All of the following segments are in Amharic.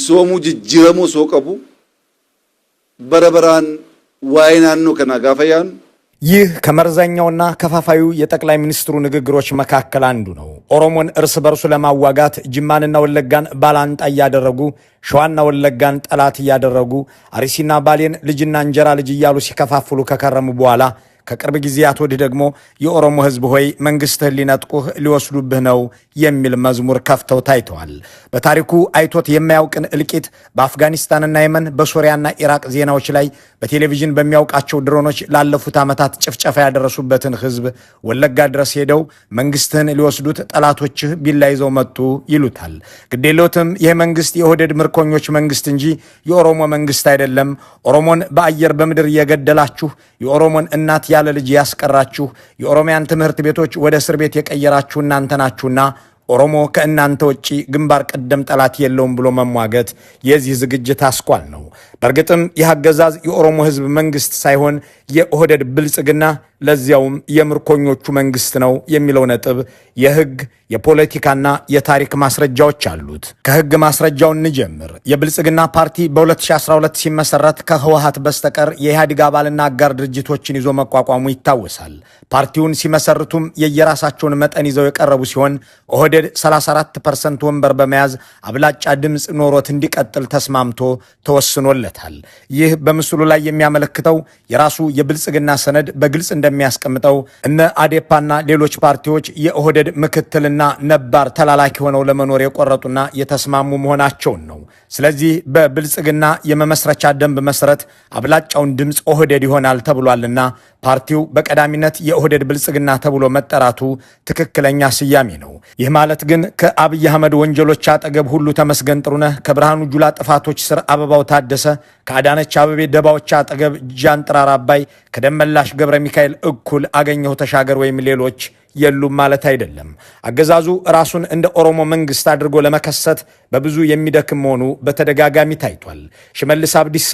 ሚሶሙ ጅጅረሙ ሶቀቡ በረበራን ዋይናኑ ከናጋፈያን ይህ ከመርዘኛውና ከፋፋዩ የጠቅላይ ሚኒስትሩ ንግግሮች መካከል አንዱ ነው። ኦሮሞን እርስ በርሱ ለማዋጋት ጅማንና ወለጋን ባላንጣ ያደረጉ፣ ሸዋና ወለጋን ጠላት ያደረጉ፣ አርሲና ባሌን ልጅና እንጀራ ልጅ እያሉ ሲከፋፍሉ ከከረሙ በኋላ ከቅርብ ጊዜያት ወዲህ ደግሞ የኦሮሞ ሕዝብ ሆይ መንግስትህን ሊነጥቁህ ሊወስዱብህ ነው የሚል መዝሙር ከፍተው ታይተዋል። በታሪኩ አይቶት የማያውቅን እልቂት በአፍጋኒስታንና የመን በሶሪያና ኢራቅ ዜናዎች ላይ በቴሌቪዥን በሚያውቃቸው ድሮኖች ላለፉት ዓመታት ጭፍጨፋ ያደረሱበትን ሕዝብ ወለጋ ድረስ ሄደው መንግስትህን ሊወስዱት ጠላቶችህ ቢላ ይዘው መጡ ይሉታል። ግዴሎትም ይህ መንግስት የኦህዴድ ምርኮኞች መንግስት እንጂ የኦሮሞ መንግስት አይደለም። ኦሮሞን በአየር በምድር እየገደላችሁ የኦሮሞን እናት ያለ ልጅ ያስቀራችሁ የኦሮሚያን ትምህርት ቤቶች ወደ እስር ቤት የቀየራችሁ እናንተ ናችሁና ኦሮሞ ከእናንተ ውጪ ግንባር ቀደም ጠላት የለውም ብሎ መሟገት የዚህ ዝግጅት አስኳል ነው። በእርግጥም ይህ አገዛዝ የኦሮሞ ህዝብ መንግስት ሳይሆን የኦህዴድ ብልጽግና ለዚያውም የምርኮኞቹ መንግስት ነው የሚለው ነጥብ የህግ የፖለቲካና የታሪክ ማስረጃዎች አሉት። ከህግ ማስረጃው እንጀምር። የብልጽግና ፓርቲ በ2012 ሲመሰረት ከህወሓት በስተቀር የኢህአዴግ አባልና አጋር ድርጅቶችን ይዞ መቋቋሙ ይታወሳል። ፓርቲውን ሲመሰርቱም የየራሳቸውን መጠን ይዘው የቀረቡ ሲሆን ኦህዴድ 34% ወንበር በመያዝ አብላጫ ድምፅ ኖሮት እንዲቀጥል ተስማምቶ ተወስኖለታል። ይህ በምስሉ ላይ የሚያመለክተው የራሱ የብልጽግና ሰነድ በግልጽ እንደሚያስቀምጠው እነ አዴፓና ሌሎች ፓርቲዎች የኦህዴድ ምክትልና ነባር ተላላኪ ሆነው ለመኖር የቆረጡና የተስማሙ መሆናቸውን ነው። ስለዚህ በብልጽግና የመመስረቻ ደንብ መሰረት አብላጫውን ድምፅ ኦህዴድ ይሆናል ተብሏልና ፓርቲው በቀዳሚነት የኦህዴድ ብልጽግና ተብሎ መጠራቱ ትክክለኛ ስያሜ ነው። ይህ ማለት ግን ከአብይ አህመድ ወንጀሎች አጠገብ ሁሉ ተመስገን ጥሩነህ፣ ከብርሃኑ ጁላ ጥፋቶች ስር አበባው ታደሰ፣ ከአዳነች አበቤ ደባዎች አጠገብ ጃንጥራር አባይ፣ ከደመላሽ ገብረ ሚካኤል እኩል አገኘሁ ተሻገር ወይም ሌሎች የሉም ማለት አይደለም። አገዛዙ ራሱን እንደ ኦሮሞ መንግስት አድርጎ ለመከሰት በብዙ የሚደክም መሆኑ በተደጋጋሚ ታይቷል። ሽመልስ አብዲሳ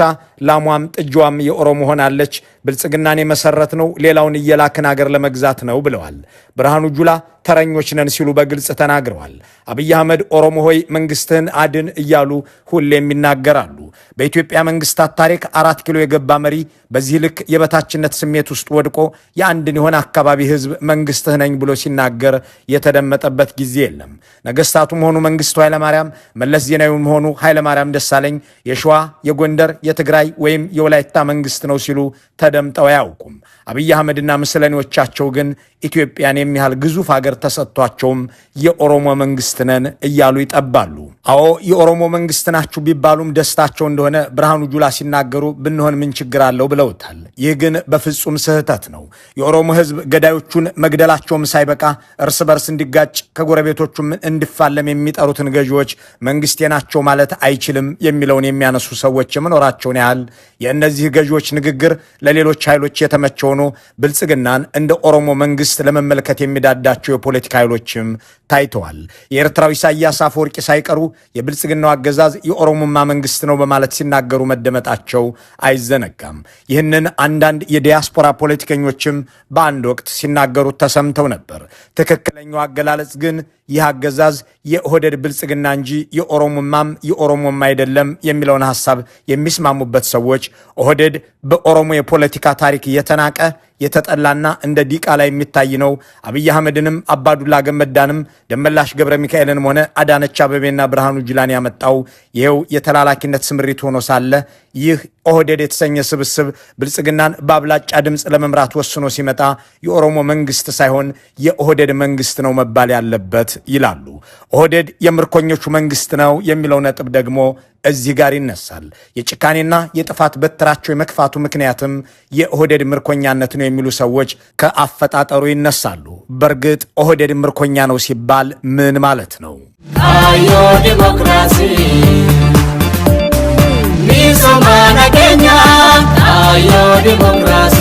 ላሟም ጥጃዋም የኦሮሞ ሆናለች፣ ብልጽግናን የመሰረት ነው ሌላውን እየላክን አገር ለመግዛት ነው ብለዋል። ብርሃኑ ጁላ ተረኞች ነን ሲሉ በግልጽ ተናግረዋል። አብይ አህመድ ኦሮሞ ሆይ መንግስትህን አድን እያሉ ሁሌም ይናገራሉ። በኢትዮጵያ መንግስታት ታሪክ 4 ኪሎ የገባ መሪ በዚህ ልክ የበታችነት ስሜት ውስጥ ወድቆ የአንድን የሆነ አካባቢ ህዝብ መንግስትህ ነኝ ብሎ ሲናገር የተደመጠበት ጊዜ የለም። ነገስታቱም ሆኑ መንግስቱ ኃይለማርያም፣ መለስ ዜናዊም ሆኑ ኃይለማርያም ደሳለኝ የሸዋ የጎንደር የትግራይ ወይም የወላይታ መንግስት ነው ሲሉ ተደምጠው አያውቁም። አብይ አህመድና ምስለኔዎቻቸው ግን ኢትዮጵያን የሚያህል ግዙፍ ሀገር ተሰጥቷቸውም የኦሮሞ መንግስት ነን እያሉ ይጠባሉ። አዎ የኦሮሞ መንግስት ናችሁ ቢባሉም ደስታቸው እንደሆነ ብርሃኑ ጁላ ሲናገሩ ብንሆን ምን ችግር አለው ብለውታል። ይህ ግን በፍጹም ስህተት ነው። የኦሮሞ ህዝብ ገዳዮቹን መግደላቸውም ሳይበቃ እርስ በርስ እንዲጋጭ ከጎረቤቶቹም እንዲፋለም የሚጠሩትን ገዢዎች መንግስቴ ናቸው ማለት አይችልም የሚለውን የሚያነሱ ሰዎች የመኖራቸውን ያህል የእነዚህ ገዢዎች ንግግር ለሌሎች ኃይሎች የተመቸ ሆኖ ብልጽግናን እንደ ኦሮሞ መንግስት ለመመልከት የሚዳዳቸው የፖለቲካ ኃይሎችም ታይተዋል። የኤርትራው ኢሳያስ አፈወርቂ ሳይቀሩ የብልጽግናው አገዛዝ የኦሮሞማ መንግስት ነው በማለት ሲናገሩ መደመጣቸው አይዘነጋም። ይህንን አንዳንድ የዲያስፖራ ፖለቲከኞችም በአንድ ወቅት ሲናገሩት ተሰምተው ነበር። ትክክለኛው አገላለጽ ግን ይህ አገዛዝ የኦህዴድ ብልጽግና እንጂ የኦሮሞም አይደለም የሚለውን ሐሳብ የሚስማሙበት ሰዎች ኦህዴድ በኦሮሞ የፖለቲካ ታሪክ የተናቀ የተጠላና እንደ ዲቃላ የሚታይ ነው። አብይ አህመድንም አባዱላ ገመዳንም ደመላሽ ገብረ ሚካኤልንም ሆነ አዳነች አበቤና ብርሃኑ ጁላን ያመጣው ይሄው የተላላኪነት ስምሪት ሆኖ ሳለ ይህ ኦህዴድ የተሰኘ ስብስብ ብልጽግናን በአብላጫ ድምፅ ለመምራት ወስኖ ሲመጣ የኦሮሞ መንግስት ሳይሆን የኦህዴድ መንግስት ነው መባል ያለበት ይላሉ። ኦህዴድ የምርኮኞቹ መንግስት ነው የሚለው ነጥብ ደግሞ እዚህ ጋር ይነሳል። የጭካኔና የጥፋት በትራቸው የመክፋቱ ምክንያትም የኦህዴድ ምርኮኛነት ነው የሚሉ ሰዎች ከአፈጣጠሩ ይነሳሉ። በእርግጥ ኦህዴድ ምርኮኛ ነው ሲባል ምን ማለት ነው? አዮ ዲሞክራሲ ሚሶማናገኛ አዮ ዲሞክራሲ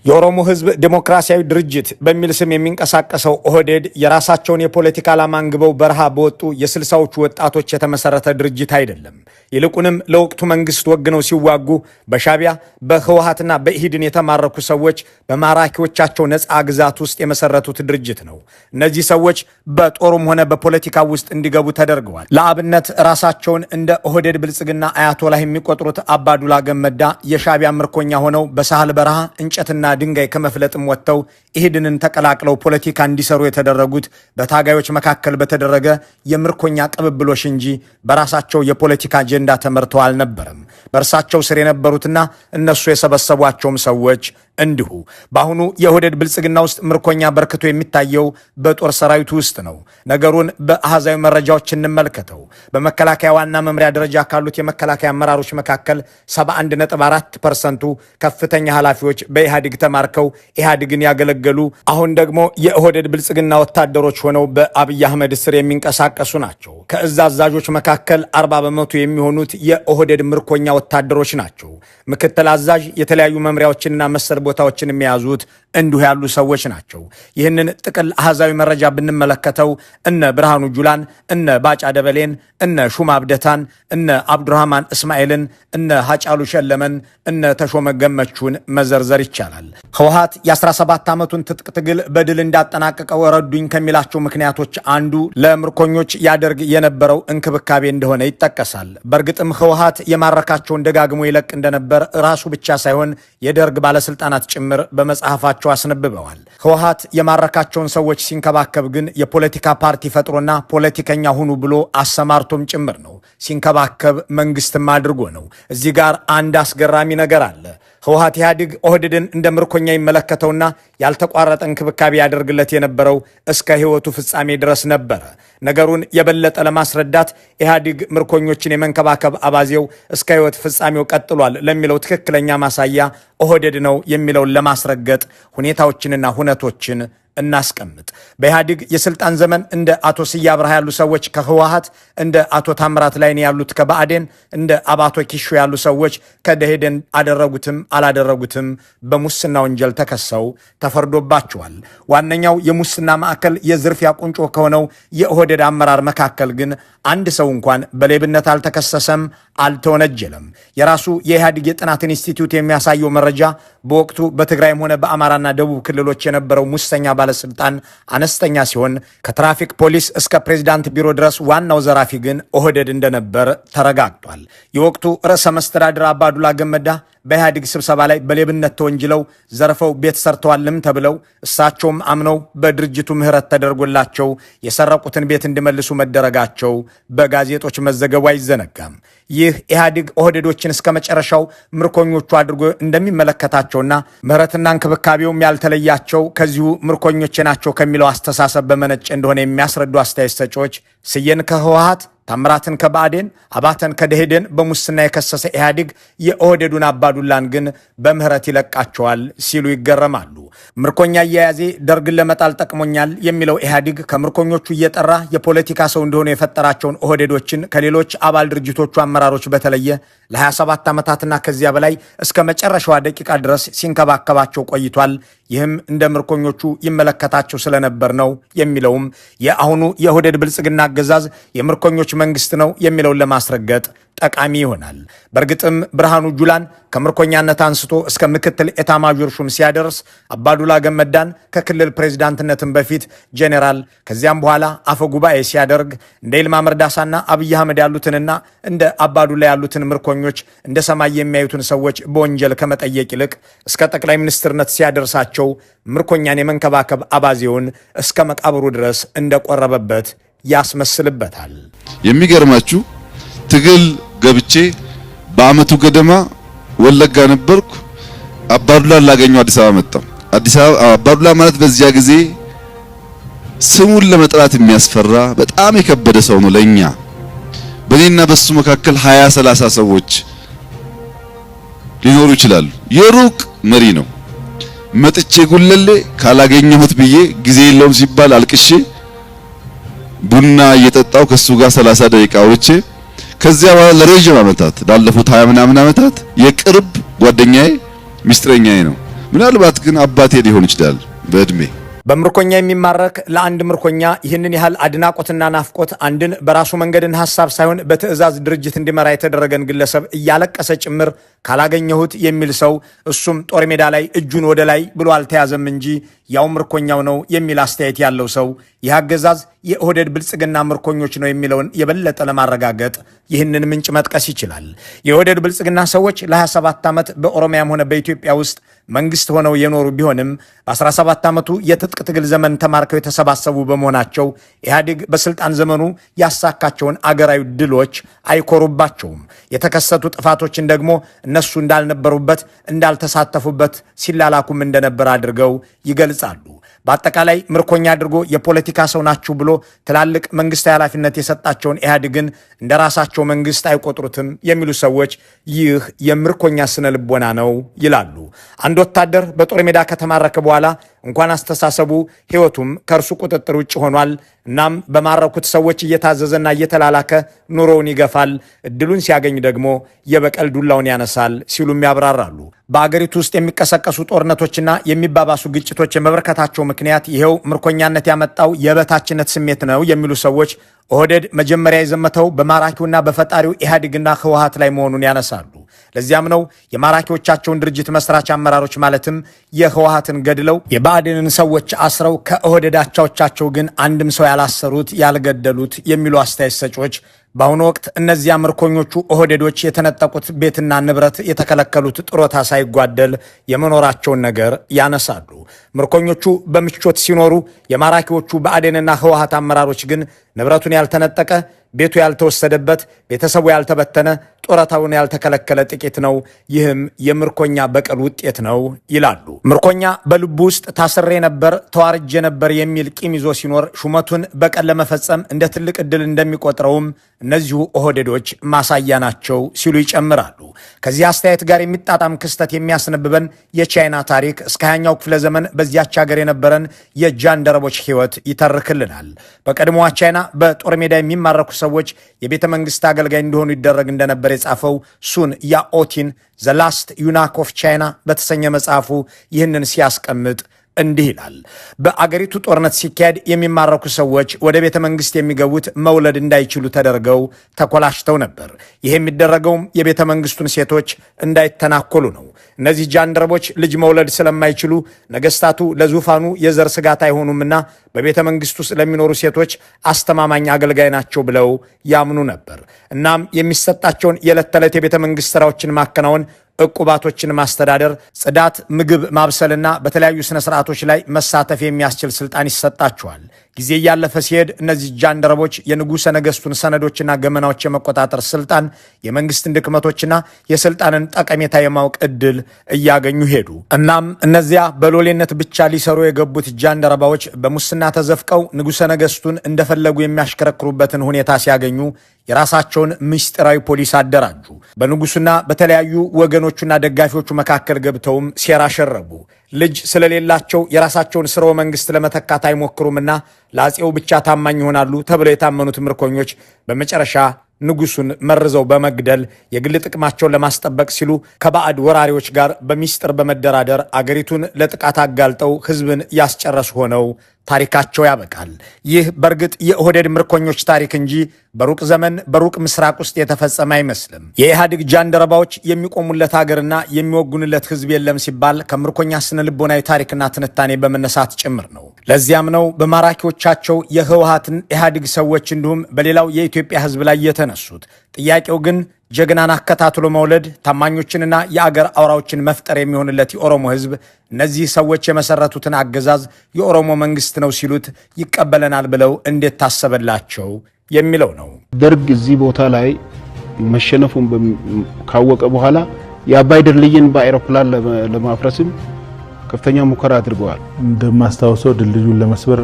የኦሮሞ ህዝብ ዴሞክራሲያዊ ድርጅት በሚል ስም የሚንቀሳቀሰው ኦህዴድ የራሳቸውን የፖለቲካ ዓላማ አንግበው በረሃ በወጡ የ60ዎቹ ወጣቶች የተመሰረተ ድርጅት አይደለም። ይልቁንም ለወቅቱ መንግስት ወግነው ሲዋጉ በሻቢያ በህወሓትና በኢህድን የተማረኩ ሰዎች በማራኪዎቻቸው ነፃ ግዛት ውስጥ የመሰረቱት ድርጅት ነው። እነዚህ ሰዎች በጦሩም ሆነ በፖለቲካ ውስጥ እንዲገቡ ተደርገዋል። ለአብነት ራሳቸውን እንደ ኦህዴድ ብልጽግና አያቶላህ የሚቆጥሩት አባዱላ ገመዳ የሻቢያ ምርኮኛ ሆነው በሳህል በረሃ እንጨትና ድንጋይ ከመፍለጥም ወጥተው ኢህድንን ተቀላቅለው ፖለቲካ እንዲሰሩ የተደረጉት በታጋዮች መካከል በተደረገ የምርኮኛ ቅብብሎሽ እንጂ በራሳቸው የፖለቲካ አጀንዳ ተመርተው አልነበረም። በእርሳቸው ስር የነበሩትና እነሱ የሰበሰቧቸውም ሰዎች እንዲሁ። በአሁኑ የኦህዴድ ብልጽግና ውስጥ ምርኮኛ በርክቶ የሚታየው በጦር ሰራዊቱ ውስጥ ነው። ነገሩን በአሃዛዊ መረጃዎች እንመልከተው። በመከላከያ ዋና መምሪያ ደረጃ ካሉት የመከላከያ አመራሮች መካከል 71.4%ቱ ከፍተኛ ኃላፊዎች በኢህአዴግ ተማርከው ኢህአዴግን ያገለገሉ አሁን ደግሞ የኦህዴድ ብልጽግና ወታደሮች ሆነው በአብይ አህመድ ስር የሚንቀሳቀሱ ናቸው። ከእዝ አዛዦች መካከል 40% የሚሆኑት የኦህዴድ ምርኮኛ ወታደሮች ናቸው። ምክትል አዛዥ፣ የተለያዩ መምሪያዎችንና መሰል ቦታዎችን የሚያዙት እንዲሁ ያሉ ሰዎች ናቸው። ይህንን ጥቅል አሃዛዊ መረጃ ብንመለከተው እነ ብርሃኑ ጁላን፣ እነ ባጫ ደበሌን፣ እነ ሹማ አብደታን፣ እነ አብዱራህማን እስማኤልን፣ እነ ሀጫሉ ሸለመን፣ እነ ተሾመ ገመቹን መዘርዘር ይቻላል። ህወሓት የ17 ዓመቱን ትጥቅ ትግል በድል እንዳጠናቀቀው ረዱኝ ከሚላቸው ምክንያቶች አንዱ ለምርኮኞች ያደርግ የነበረው እንክብካቤ እንደሆነ ይጠቀሳል። በእርግጥም ህወሓት የማረካቸውን ደጋግሞ ይለቅ እንደነበር ራሱ ብቻ ሳይሆን የደርግ ባለስልጣናት ጭምር በመጽሐፋቸው አስነብበዋል። ህወሓት የማረካቸውን ሰዎች ሲንከባከብ ግን የፖለቲካ ፓርቲ ፈጥሮና ፖለቲከኛ ሁኑ ብሎ አሰማርቶም ጭምር ነው። ሲንከባከብ መንግስትም አድርጎ ነው። እዚህ ጋር አንድ አስገራሚ ነገር አለ። ህወሓት ኢህአዴግ ኦህዴድን እንደ ምርኮኛ ይመለከተውና ያልተቋረጠ እንክብካቤ ያደርግለት የነበረው እስከ ህይወቱ ፍጻሜ ድረስ ነበረ። ነገሩን የበለጠ ለማስረዳት ኢህአዴግ ምርኮኞችን የመንከባከብ አባዜው እስከ ህይወት ፍጻሜው ቀጥሏል ለሚለው ትክክለኛ ማሳያ ኦህዴድ ነው የሚለውን ለማስረገጥ ሁኔታዎችንና ሁነቶችን እናስቀምጥ። በኢህአዴግ የስልጣን ዘመን እንደ አቶ ስዬ አብርሃ ያሉ ሰዎች ከህወሓት፣ እንደ አቶ ታምራት ላይኔ ያሉት ከብአዴን፣ እንደ አባቶ ኪሾ ያሉ ሰዎች ከደኢህዴን አደረጉትም አላደረጉትም በሙስና ወንጀል ተከሰው ተፈርዶባቸዋል። ዋነኛው የሙስና ማዕከል የዝርፊያ ቁንጮ ከሆነው የኦህዴድ አመራር መካከል ግን አንድ ሰው እንኳን በሌብነት አልተከሰሰም፣ አልተወነጀለም። የራሱ የኢህአዴግ የጥናት ኢንስቲትዩት የሚያሳየው መረጃ በወቅቱ በትግራይም ሆነ በአማራና ደቡብ ክልሎች የነበረው ሙሰኛ ባለስልጣን አነስተኛ ሲሆን ከትራፊክ ፖሊስ እስከ ፕሬዝዳንት ቢሮ ድረስ ዋናው ዘራፊ ግን ኦህዴድ እንደነበር ተረጋግጧል። የወቅቱ ርዕሰ መስተዳድር አባዱላ ገመዳ በኢህአዴግ ስብሰባ ላይ በሌብነት ተወንጅለው ዘርፈው ቤት ሰርተዋልም ተብለው እሳቸውም አምነው በድርጅቱ ምህረት ተደርጎላቸው የሰረቁትን ቤት እንዲመልሱ መደረጋቸው በጋዜጦች መዘገቡ አይዘነጋም። ይህ ኢህአዴግ ኦህዴዶችን እስከ መጨረሻው ምርኮኞቹ አድርጎ እንደሚመለከታቸውና ምህረትና እንክብካቤውም ያልተለያቸው ከዚሁ ምርኮኞቼ ናቸው ከሚለው አስተሳሰብ በመነጨ እንደሆነ የሚያስረዱ አስተያየት ሰጪዎች ስዬን ከህወሓት፣ ታምራትን ከብአዴን፣ አባተን ከደኢህዴን በሙስና የከሰሰ ኢህአዴግ የኦህዴዱን አባዱላን ግን በምህረት ይለቃቸዋል ሲሉ ይገረማሉ። ምርኮኛ አያያዜ ደርግን ለመጣል ጠቅሞኛል የሚለው ኢህአዴግ ከምርኮኞቹ እየጠራ የፖለቲካ ሰው እንደሆኑ የፈጠራቸውን ኦህዴዶችን ከሌሎች አባል ድርጅቶቹ አመራሮች በተለየ ለ27 ዓመታትና ከዚያ በላይ እስከ መጨረሻዋ ደቂቃ ድረስ ሲንከባከባቸው ቆይቷል። ይህም እንደ ምርኮኞቹ ይመለከታቸው ስለነበር ነው የሚለውም የአሁኑ የኦህዴድ ብልጽግና አገዛዝ የምርኮኞች መንግስት ነው የሚለውን ለማስረገጥ ጠቃሚ ይሆናል። በእርግጥም ብርሃኑ ጁላን ከምርኮኛነት አንስቶ እስከ ምክትል ኤታማዦር ሹም ሲያደርስ አባዱላ ገመዳን ከክልል ፕሬዝዳንትነትም በፊት ጄኔራል ከዚያም በኋላ አፈ ጉባኤ ሲያደርግ እንደ ይልማ መርዳሳና አብይ አህመድ ያሉትንና እንደ አባዱላ ያሉትን ምርኮኞች እንደ ሰማይ የሚያዩትን ሰዎች በወንጀል ከመጠየቅ ይልቅ እስከ ጠቅላይ ሚኒስትርነት ሲያደርሳቸው ምርኮኛን የመንከባከብ አባዜውን እስከ መቃብሩ ድረስ እንደቆረበበት ያስመስልበታል። የሚገርማችሁ ትግል ገብቼ በአመቱ ገደማ ወለጋ ነበርኩ። አባዱላ ላገኘው አዲስ አበባ መጣሁ። አባዱላ ማለት በዚያ ጊዜ ስሙን ለመጥራት የሚያስፈራ በጣም የከበደ ሰው ነው ለኛ። በኔና በሱ መካከል 20-30 ሰዎች ሊኖሩ ይችላሉ። የሩቅ መሪ ነው። መጥቼ ጉለሌ ካላገኘሁት ብዬ ጊዜ የለውም ሲባል አልቅሼ ቡና እየጠጣው ከሱ ጋር 30 ደቂቃ አውርቼ ከዚያ በኋላ ለረጅም ዓመታት ላለፉት 20 ምናምን ዓመታት የቅርብ ጓደኛዬ ሚስጥረኛዬ ነው። ምናልባት ግን አባቴ ሊሆን ይችላል በእድሜ። በምርኮኛ የሚማረክ ለአንድ ምርኮኛ ይህንን ያህል አድናቆትና ናፍቆት አንድን በራሱ መንገድን ሐሳብ ሳይሆን በትዕዛዝ ድርጅት እንዲመራ የተደረገን ግለሰብ እያለቀሰ ጭምር ካላገኘሁት የሚል ሰው እሱም ጦር ሜዳ ላይ እጁን ወደ ላይ ብሎ አልተያዘም እንጂ ያው ምርኮኛው ነው የሚል አስተያየት ያለው ሰው ይህ አገዛዝ የኦህዴድ ብልጽግና ምርኮኞች ነው የሚለውን የበለጠ ለማረጋገጥ ይህንን ምንጭ መጥቀስ ይችላል። የኦህዴድ ብልጽግና ሰዎች ለ27 ዓመት በኦሮሚያም ሆነ በኢትዮጵያ ውስጥ መንግስት ሆነው የኖሩ ቢሆንም በ17 ዓመቱ የትጥቅ ትግል ዘመን ተማርከው የተሰባሰቡ በመሆናቸው ኢህአዴግ በስልጣን ዘመኑ ያሳካቸውን አገራዊ ድሎች አይኮሩባቸውም። የተከሰቱ ጥፋቶችን ደግሞ እነሱ እንዳልነበሩበት እንዳልተሳተፉበት ሲላላኩም እንደነበር አድርገው ይገልጻሉ። በአጠቃላይ ምርኮኛ አድርጎ የፖለቲካ ሰው ናችሁ ብሎ ትላልቅ መንግስታዊ ኃላፊነት የሰጣቸውን ኢህአዴግን እንደራሳቸው መንግስት አይቆጥሩትም የሚሉ ሰዎች ይህ የምርኮኛ ስነ ልቦና ነው ይላሉ። አንድ ወታደር በጦር ሜዳ ከተማረከ በኋላ እንኳን አስተሳሰቡ ህይወቱም ከእርሱ ቁጥጥር ውጭ ሆኗል። እናም በማረኩት ሰዎች እየታዘዘና እየተላላከ ኑሮውን ይገፋል፣ እድሉን ሲያገኝ ደግሞ የበቀል ዱላውን ያነሳል ሲሉም ያብራራሉ። በአገሪቱ ውስጥ የሚቀሰቀሱ ጦርነቶችና የሚባባሱ ግጭቶች የመበረከታቸው ምክንያት ይሄው ምርኮኛነት ያመጣው የበታችነት ስሜት ነው የሚሉ ሰዎች ኦህዴድ መጀመሪያ የዘመተው በማራኪውና በፈጣሪው ኢህአዴግና ህወሓት ላይ መሆኑን ያነሳሉ። ለዚያም ነው የማራኪዎቻቸውን ድርጅት መስራች አመራሮች ማለትም የህወሓትን ገድለው የብአዴንን ሰዎች አስረው ከኦህዴድ አቻዎቻቸው ግን አንድም ሰው ያላሰሩት ያልገደሉት የሚሉ አስተያየት ሰጪዎች በአሁኑ ወቅት እነዚያ ምርኮኞቹ ኦህዴዶች የተነጠቁት ቤትና ንብረት የተከለከሉት ጥሮታ ሳይጓደል የመኖራቸውን ነገር ያነሳሉ። ምርኮኞቹ በምቾት ሲኖሩ፣ የማራኪዎቹ ብአዴንና ህወሓት አመራሮች ግን ንብረቱን ያልተነጠቀ፣ ቤቱ ያልተወሰደበት፣ ቤተሰቡ ያልተበተነ፣ ጦረታውን ያልተከለከለ ጥቂት ነው። ይህም የምርኮኛ በቀል ውጤት ነው ይላሉ። ምርኮኛ በልቡ ውስጥ ታስሬ ነበር፣ ተዋርጄ ነበር የሚል ቂም ይዞ ሲኖር ሹመቱን በቀል ለመፈጸም እንደ ትልቅ ዕድል እንደሚቆጥረውም እነዚሁ ኦህዴዶች ማሳያ ናቸው ሲሉ ይጨምራሉ። ከዚህ አስተያየት ጋር የሚጣጣም ክስተት የሚያስነብበን የቻይና ታሪክ እስከ 20ኛው ክፍለ ዘመን በዚያች ሀገር የነበረን የጃንደረቦች ህይወት ይተርክልናል። በቀድሞዋ ቻይና በጦር ሜዳ የሚማረኩ ሰዎች የቤተ መንግስት አገልጋይ እንዲሆኑ ይደረግ እንደነበር የጻፈው ሱን ያኦቲን ዘ ላስት ዩናክ ኦፍ ቻይና በተሰኘ መጽሐፉ ይህንን ሲያስቀምጥ እንዲህ ይላል። በአገሪቱ ጦርነት ሲካሄድ የሚማረኩ ሰዎች ወደ ቤተ መንግስት የሚገቡት መውለድ እንዳይችሉ ተደርገው ተኮላሽተው ነበር። ይህ የሚደረገውም የቤተ መንግስቱን ሴቶች እንዳይተናኮሉ ነው። እነዚህ ጃንደረቦች ልጅ መውለድ ስለማይችሉ ነገስታቱ ለዙፋኑ የዘር ስጋት አይሆኑምና በቤተ መንግስት ውስጥ ለሚኖሩ ሴቶች አስተማማኝ አገልጋይ ናቸው ብለው ያምኑ ነበር። እናም የሚሰጣቸውን የዕለት ተዕለት የቤተ መንግስት ስራዎችን ማከናወን፣ ዕቁባቶችን ማስተዳደር፣ ጽዳት፣ ምግብ ማብሰልና በተለያዩ ስነ ስርዓቶች ላይ መሳተፍ የሚያስችል ስልጣን ይሰጣቸዋል። ጊዜ እያለፈ ሲሄድ እነዚህ ጃንደረቦች የንጉሠ ነገሥቱን ሰነዶችና ገመናዎች የመቆጣጠር ስልጣን፣ የመንግስትን ድክመቶችና የስልጣንን ጠቀሜታ የማወቅ እድል እያገኙ ሄዱ። እናም እነዚያ በሎሌነት ብቻ ሊሰሩ የገቡት ጃንደረባዎች በሙስና ተዘፍቀው ንጉሠ ነገሥቱን እንደፈለጉ የሚያሽከረክሩበትን ሁኔታ ሲያገኙ የራሳቸውን ምስጢራዊ ፖሊስ አደራጁ። በንጉሱና በተለያዩ ወገኖቹና ደጋፊዎቹ መካከል ገብተውም ሴራ ሸረቡ። ልጅ ስለሌላቸው የራሳቸውን ስርወ መንግስት ለመተካት አይሞክሩምና ለአፄው ብቻ ታማኝ ይሆናሉ ተብለው የታመኑት ምርኮኞች በመጨረሻ ንጉሱን መርዘው በመግደል የግል ጥቅማቸውን ለማስጠበቅ ሲሉ ከባዕድ ወራሪዎች ጋር በሚስጥር በመደራደር አገሪቱን ለጥቃት አጋልጠው ህዝብን ያስጨረሱ ሆነው ታሪካቸው ያበቃል። ይህ በእርግጥ የኦህዴድ ምርኮኞች ታሪክ እንጂ በሩቅ ዘመን በሩቅ ምስራቅ ውስጥ የተፈጸመ አይመስልም። የኢህአዴግ ጃንደረባዎች የሚቆሙለት ሀገርና የሚወጉንለት ህዝብ የለም ሲባል ከምርኮኛ ስነ ልቦናዊ ታሪክና ትንታኔ በመነሳት ጭምር ነው። ለዚያም ነው በማራኪዎቻቸው የህወሓትን ኢህአዴግ ሰዎች እንዲሁም በሌላው የኢትዮጵያ ህዝብ ላይ የተነሱት። ጥያቄው ግን ጀግናን አከታትሎ መውለድ፣ ታማኞችንና የአገር አውራዎችን መፍጠር የሚሆንለት የኦሮሞ ህዝብ እነዚህ ሰዎች የመሰረቱትን አገዛዝ የኦሮሞ መንግስት ነው ሲሉት ይቀበለናል ብለው እንዴት ታሰበላቸው የሚለው ነው። ደርግ እዚህ ቦታ ላይ መሸነፉን ካወቀ በኋላ የአባይ ድልድይን በአይሮፕላን ለማፍረስም ከፍተኛ ሙከራ አድርገዋል። እንደማስታውሰው ድልድዩን ለመስበር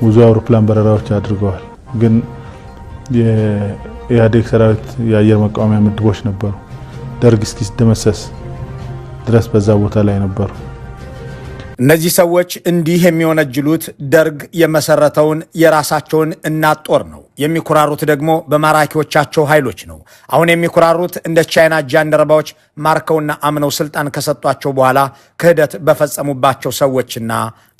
ብዙ አውሮፕላን በረራዎች አድርገዋል። ግን የኢህአዴግ ሰራዊት የአየር መቃወሚያ ምድቦች ነበሩ። ደርግ እስኪደመሰስ ድረስ በዛ ቦታ ላይ ነበሩ። እነዚህ ሰዎች እንዲህ የሚወነጅሉት ደርግ የመሰረተውን የራሳቸውን እናት ጦር ነው። የሚኩራሩት ደግሞ በማራኪዎቻቸው ኃይሎች ነው። አሁን የሚኩራሩት እንደ ቻይና ጃንደረባዎች ማርከውና አምነው ስልጣን ከሰጧቸው በኋላ ክህደት በፈጸሙባቸው ሰዎችና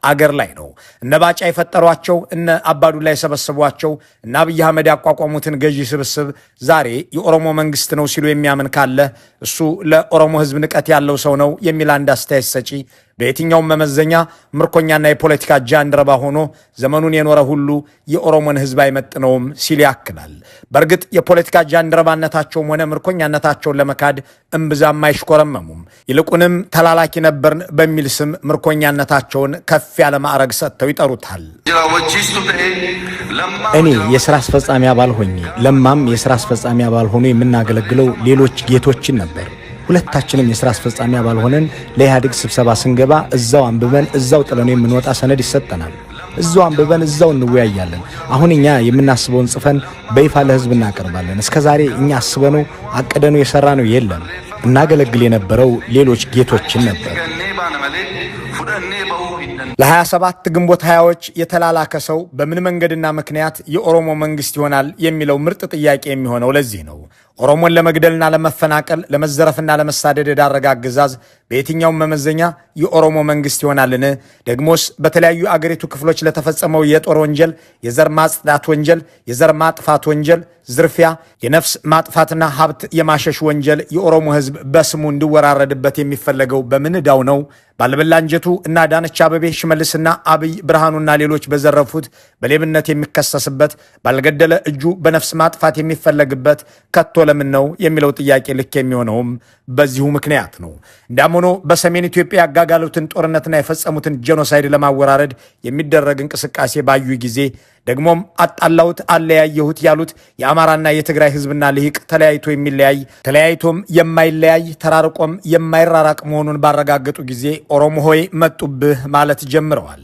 አገር ላይ ነው። እነ ባጫ የፈጠሯቸው እነ አባዱላ የሰበሰቧቸው እነ አብይ አህመድ ያቋቋሙትን ገዢ ስብስብ ዛሬ የኦሮሞ መንግስት ነው ሲሉ የሚያምን ካለ እሱ ለኦሮሞ ህዝብ ንቀት ያለው ሰው ነው የሚል አንድ አስተያየት ሰጪ በየትኛውም መመዘኛ ምርኮኛና የፖለቲካ ጃንደረባ ሆኖ ዘመኑን የኖረ ሁሉ የኦሮሞን ህዝብ አይመጥነውም ሲል ያክላል። በእርግጥ የፖለቲካ ጃንደረባነታቸውም ሆነ ምርኮኛነታቸውን ለመካድ እምብዛም አይሽኮረመሙም። ይልቁንም ተላላኪ ነበርን በሚል ስም ምርኮኛነታቸውን ከፍ ያለ ማዕረግ ሰጥተው ይጠሩታል። እኔ የሥራ አስፈጻሚ አባል ሆኜ ለማም የሥራ አስፈጻሚ አባል ሆኖ የምናገለግለው ሌሎች ጌቶችን ነበር። ሁለታችንም የሥራ አስፈጻሚ አባል ሆነን ለኢህአዴግ ስብሰባ ስንገባ እዛው አንብበን እዛው ጥለነው የምንወጣ ሰነድ ይሰጠናል። እዛው አንብበን እዛው እንወያያለን። አሁን እኛ የምናስበውን ጽፈን በይፋ ለህዝብ እናቀርባለን። እስከዛሬ እኛ አስበነው አቅደነው የሰራነው የለም። እናገለግል የነበረው ሌሎች ጌቶችን ነበር። ለ27 ግንቦት ሃያዎች የተላላከ ሰው በምን መንገድና ምክንያት የኦሮሞ መንግስት ይሆናል የሚለው ምርጥ ጥያቄ የሚሆነው ለዚህ ነው። ኦሮሞን ለመግደልና ለመፈናቀል ለመዘረፍና ለመሳደድ የዳረገ አገዛዝ በየትኛውም መመዘኛ የኦሮሞ መንግስት ይሆናልን? ደግሞስ በተለያዩ አገሪቱ ክፍሎች ለተፈጸመው የጦር ወንጀል፣ የዘር ማጽዳት ወንጀል፣ የዘር ማጥፋት ወንጀል፣ ዝርፊያ፣ የነፍስ ማጥፋትና ሀብት የማሸሽ ወንጀል የኦሮሞ ህዝብ በስሙ እንዲወራረድበት የሚፈለገው በምን ዕዳው ነው? ባልበላ አንጀቱ እና አዳነች አቤቤ፣ ሽመልስና አብይ፣ ብርሃኑና ሌሎች በዘረፉት በሌብነት የሚከሰስበት፣ ባልገደለ እጁ በነፍስ ማጥፋት የሚፈለግበት ከቶ ለምን ነው የሚለው ጥያቄ ልክ የሚሆነውም በዚሁ ምክንያት ነው። እንዳም ሆኖ በሰሜን ኢትዮጵያ ያጋጋሉትን ጦርነትና የፈጸሙትን ጄኖሳይድ ለማወራረድ የሚደረግ እንቅስቃሴ ባዩ ጊዜ ደግሞም አጣላሁት አለያየሁት ያሉት የአማራና የትግራይ ህዝብና ልሂቅ ተለያይቶ የሚለያይ ተለያይቶም የማይለያይ ተራርቆም የማይራራቅ መሆኑን ባረጋገጡ ጊዜ ኦሮሞ ሆይ መጡብህ ማለት ጀምረዋል።